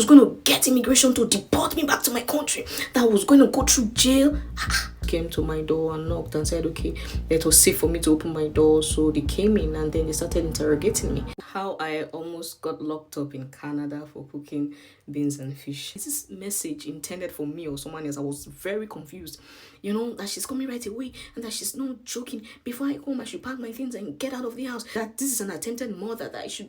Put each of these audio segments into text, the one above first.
She was going to get immigration to deport me back to my country. That I was going to go through jail. Came to my door and knocked and said, okay, it was safe for me to open my door. So they came in and then they started interrogating me. How I almost got locked up in Canada for cooking beans and fish. Is this message intended for me or someone else? I was very confused. You know, that she's coming right away and that she's not joking. Before I come, I should pack my things and get out of the house. That this is an attempted murder, that I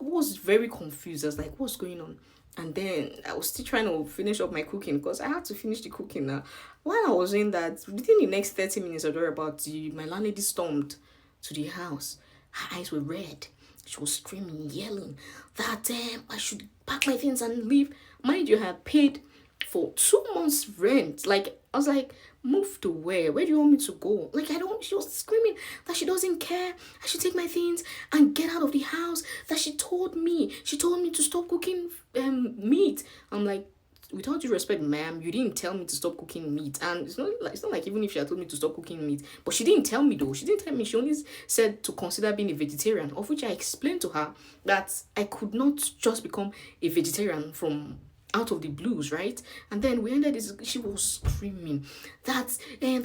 was very confused. I was like, what's going on? And then I was still trying to finish up my cooking because I had to finish the cooking now. While I was in that, within the next 30 minutes or thereabout, my landlady stormed to the house. Her eyes were red. She was screaming, yelling that I should pack my things and leave. Mind you, I had paid for 2 months' rent. Like, I was like, move to where? Where do you want me to go? Like, she was screaming that she doesn't care. I should take my things and get out of the house. That she told me to stop cooking meat. I'm like, with all due respect, ma'am, you didn't tell me to stop cooking meat. And it's not like even if she had told me to stop cooking meat, but she didn't tell me though. She didn't tell me. She only said to consider being a vegetarian, of which I explained to her that I could not just become a vegetarian from out of the blues, right? And then we ended this. She was screaming that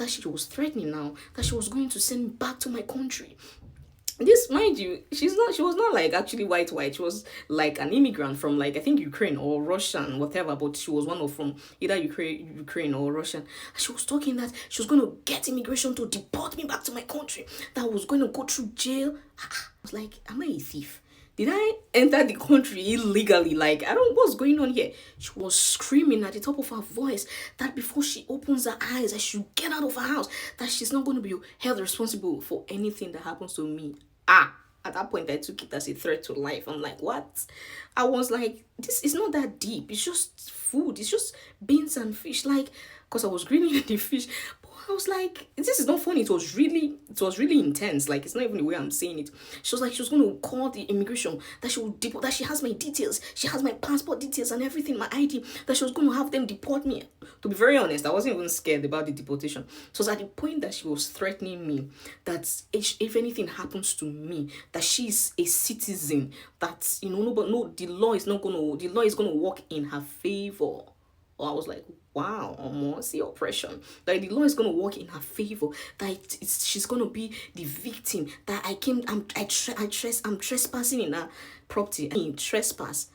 she was threatening now, that she was going to send me back to my country. This, mind you, she was not like actually white. She was like an immigrant from, like, I think Ukraine or Russian, whatever, but she was one of from either Ukraine or Russian. She was talking that she was going to get immigration to deport me back to my country, that I was going to go through jail. I was like, am I a thief? Did I enter the country illegally? Like, what's going on here? She was screaming at the top of her voice that before she opens her eyes, I should get out of her house, that she's not going to be held responsible for anything that happens to me. At that point, I took it as a threat to life. I'm like, what? I was like, this is not that deep. It's just food. It's just beans and fish. Like, because I was grilling the fish. I was like, this is not funny. It was really intense. Like, it's not even the way I'm saying it. She was like, she was going to call the immigration, that she would deport, that she has my details, she has my passport details and everything, my ID, that she was going to have them deport me. To be very honest, I wasn't even scared about the deportation. So it was at the point that she was threatening me that if anything happens to me, that she's a citizen, that, you know, the law is going to work in her favor. I was like, wow, see oppression. That the law is going to work in her favor. That she's going to be the victim. That I'm trespassing in her property. I mean, trespass.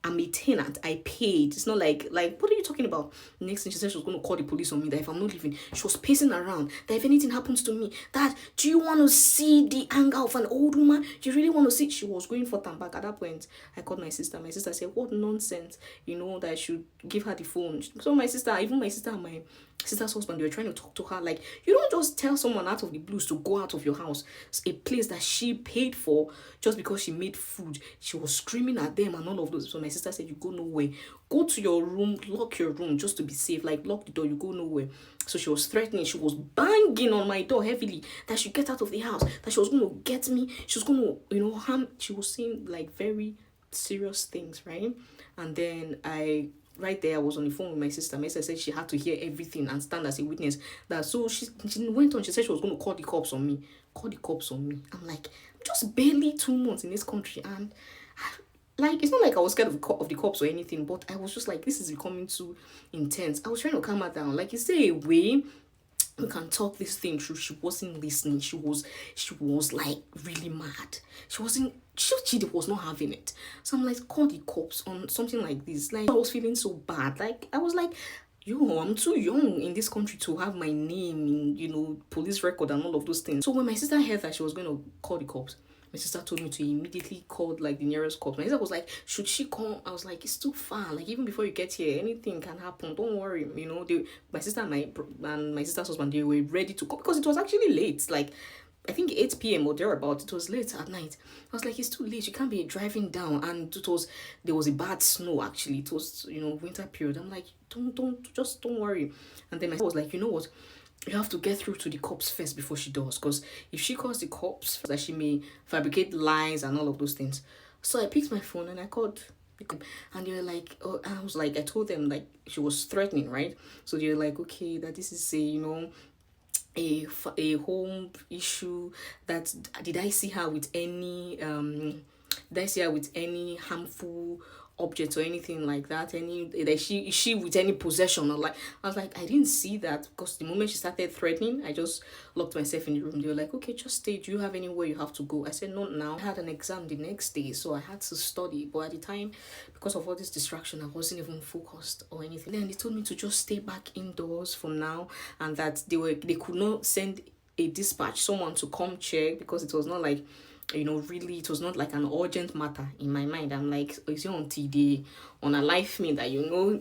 I'm a tenant. I paid. It's not like, what are you talking about? Next thing, she said she was going to call the police on me, that if I'm not leaving, she was pacing around, that if anything happens to me, that, do you want to see the anger of an old woman? Do you really want to see? She was going for them back. At that point, I called my sister. My sister said, what nonsense, you know, that I should give her the phone. So my sister and my sister's husband, they were trying to talk to her. Like, you don't just tell someone out of the blues to go out of your house, a place that she paid for, just because she made food. She was screaming at them and all of those. So my sister said, you go nowhere. Go to your room, lock your room just to be safe. Like, lock the door, you go nowhere. So she was threatening. She was banging on my door heavily, that she get out of the house, that she was going to get me. She was going to, you know, harm. She was saying like very serious things, right? And then right there, I was on the phone with my sister. My sister said she had to hear everything and stand as a witness. That so she went on. She said she was going to call the cops on me. I'm like, I'm just barely 2 months in this country, and like, it's not like I was scared of the cops or anything, but I was just like, this is becoming too intense. I was trying to calm her down. Like, is there a way we can talk this thing through? She wasn't listening. She was like really mad. She was not having it. So I'm like, call the cops on something like this. Like, I was feeling so bad. Like, I was like, I'm too young in this country to have my name in, you know, police record and all of those things. So when my sister heard that she was going to call the cops, my sister told me to immediately call like the nearest cops. My sister was like, should she call? I was like, it's too far. Like, even before you get here, anything can happen. Don't worry. You know, my sister and my sister's husband, they were ready to call because it was actually late. Like, I think 8 p.m. or thereabout. It was late at night. I was like, it's too late. You can't be driving down. And there was a bad snow, actually. It was, you know, winter period. I'm like, don't worry. And then my sister was like, you know what? You have to get through to the cops first before she does. Because if she calls the cops, that she may fabricate lies and all of those things. So I picked my phone and I called. And they were like, oh, and I was like, I told them, like, she was threatening, right? So they were like, okay, that this is a home issue. That did I see her with any harmful object or anything like that, any that she with any possession or like. I was like, I didn't see that, because the moment she started threatening, I just locked myself in the room. They were like, okay, just stay, do you have anywhere you have to go? I said, not now. I had an exam the next day, so I had to study, but at the time, because of all this distraction, I wasn't even focused or anything. Then they told me to just stay back indoors for now, and that they could not send a dispatch, someone to come check, because it was not like, really, it was not like an urgent matter in my mind. I'm like, is it until they on a life me that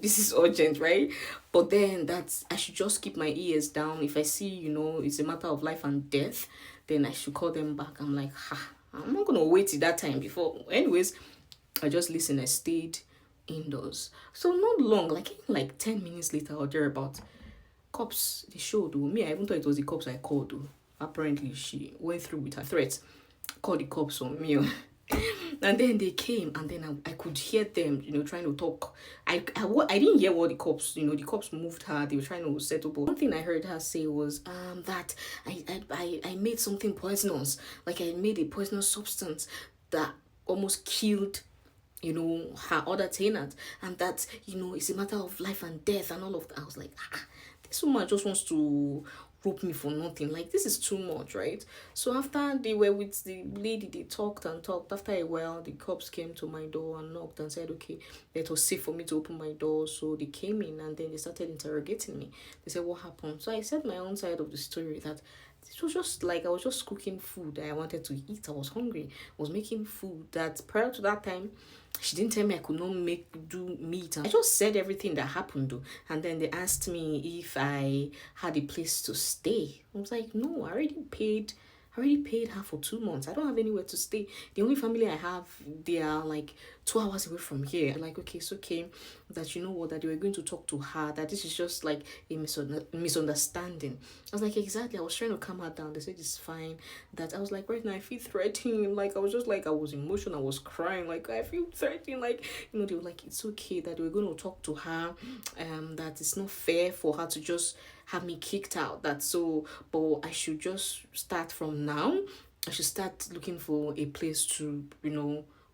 this is urgent, right? But then that I should just keep my ears down. If I see, it's a matter of life and death, then I should call them back. I'm like, I'm not gonna wait till that time before. Anyways, I just listened. I stayed indoors. So not long, like 10 minutes later or thereabout, cops, they showed. Me, I even thought it was the cops I called. Apparently, she went through with her threats. Called the cops on me. And then they came, and then I could hear them, trying to talk. I didn't hear what the cops, the cops moved her. They were trying to settle. But one thing I heard her say was that I made something poisonous. Like I made a poisonous substance that almost killed her other tenant, and that it's a matter of life and death and all of that. I was like, this woman just wants to rope me for nothing. Like, this is too much, right? So after they were with the lady, they talked and talked. After a while, the cops came to my door and knocked and said, okay, it was safe for me to open my door. So they came in, and then they started interrogating me. They said, what happened? So I said my own side of the story, that it was just like I was just cooking food that I wanted to eat. I was hungry. I was making food that prior to that time, she didn't tell me I could not do meat. I just said everything that happened though. And then they asked me if I had a place to stay. I was like, no, I already paid her for 2 months. I don't have anywhere to stay. The only family I have, they are like 2 hours away from here. Like, okay, it's okay. That that they were going to talk to her, that this is just like a misunderstanding. I was like, exactly. I was trying to calm her down. They said it's fine. That I was like, right now I feel threatened. Like I was just like, I was emotional. I was crying. Like I feel threatened. Like, they were like, it's okay, that they were going to talk to her. That it's not fair for her to just have me kicked out. But I should just start from now. I should start looking for a place to,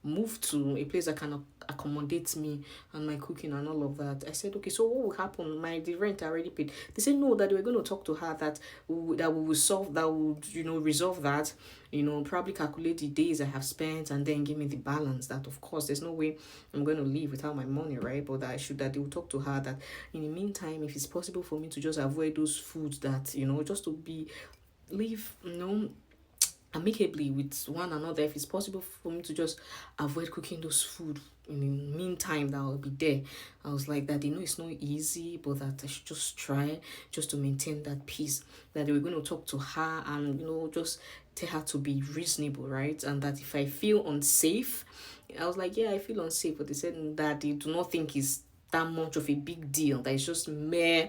move to, a place that can accommodate me and my cooking and all of that. I said, okay, so what will happen? The rent I already paid. They said no, that they were going to talk to her, that we will solve that, would resolve that, probably calculate the days I have spent and then give me the balance. That of course there's no way I'm going to leave without my money, right? But that they will talk to her, that in the meantime, if it's possible for me to just avoid those foods, that just to live amicably with one another, if it's possible for me to just avoid cooking those food in the meantime, that I'll be there. I was like, that they know it's not easy, but that I should just try just to maintain that peace. That they were going to talk to her and just tell her to be reasonable, right? And that if I feel unsafe, I was like, yeah, I feel unsafe. But they said that they do not think it's that much of a big deal, that it's just mere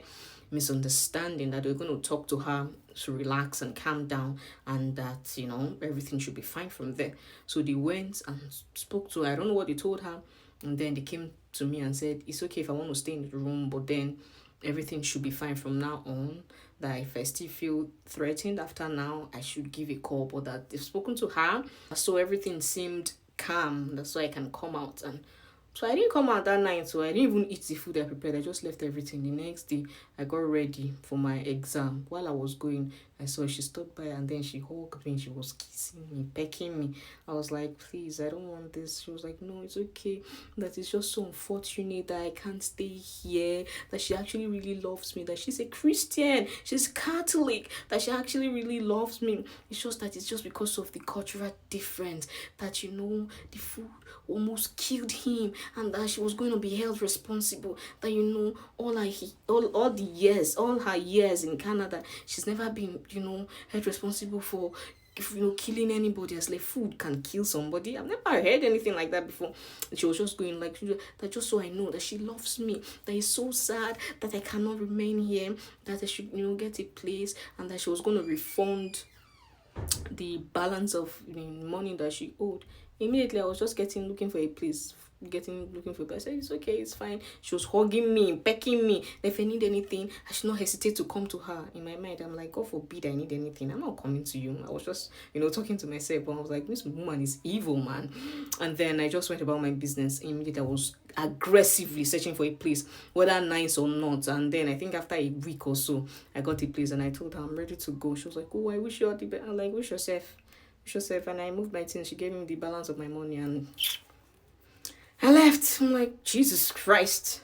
misunderstanding, that we're going to talk to her to relax and calm down, and that everything should be fine from there. So they went and spoke to her. I don't know what they told her, and then they came to me and said it's okay if I want to stay in the room, but then everything should be fine from now on. That if I still feel threatened after now, I should give a call, but that they've spoken to her, so everything seemed calm. That's why I can come out. And so I didn't come out that night, so I didn't even eat the food I prepared. I just left everything. The next day, I got ready for my exam. While I was going, I saw she stood by, and then she hugged me. She was kissing me, pecking me. I was like, please, I don't want this. She was like, no, it's okay. That it's just so unfortunate that I can't stay here. That she actually really loves me. That she's a Christian. She's Catholic. That she actually really loves me. It's just that it's just because of the cultural difference. That, the food almost killed him. And that she was going to be held responsible. That all her years in Canada, she's never been held responsible for killing anybody. As like, food can kill somebody. I've never heard anything like that before. She was just going like that, just so I know that she loves me. That is so sad that I cannot remain here. That I should get a place, and that she was going to refund the balance of money that she owed. Immediately I was just looking for a place looking for a place. I said, it's okay, it's fine. She was hugging me, pecking me. If I need anything, I should not hesitate to come to her. In my mind, I'm like, God forbid I need anything. I'm not coming to you. I was just, talking to myself, but I was like, this woman is evil, man. And then I just went about my business. Immediately, I was aggressively searching for a place, whether nice or not. And then I think after a week or so, I got a place and I told her I'm ready to go. She was like, oh, I wish you all the best. I'm like, wish yourself. And I moved my things. She gave me the balance of my money and I left. I'm like, Jesus Christ.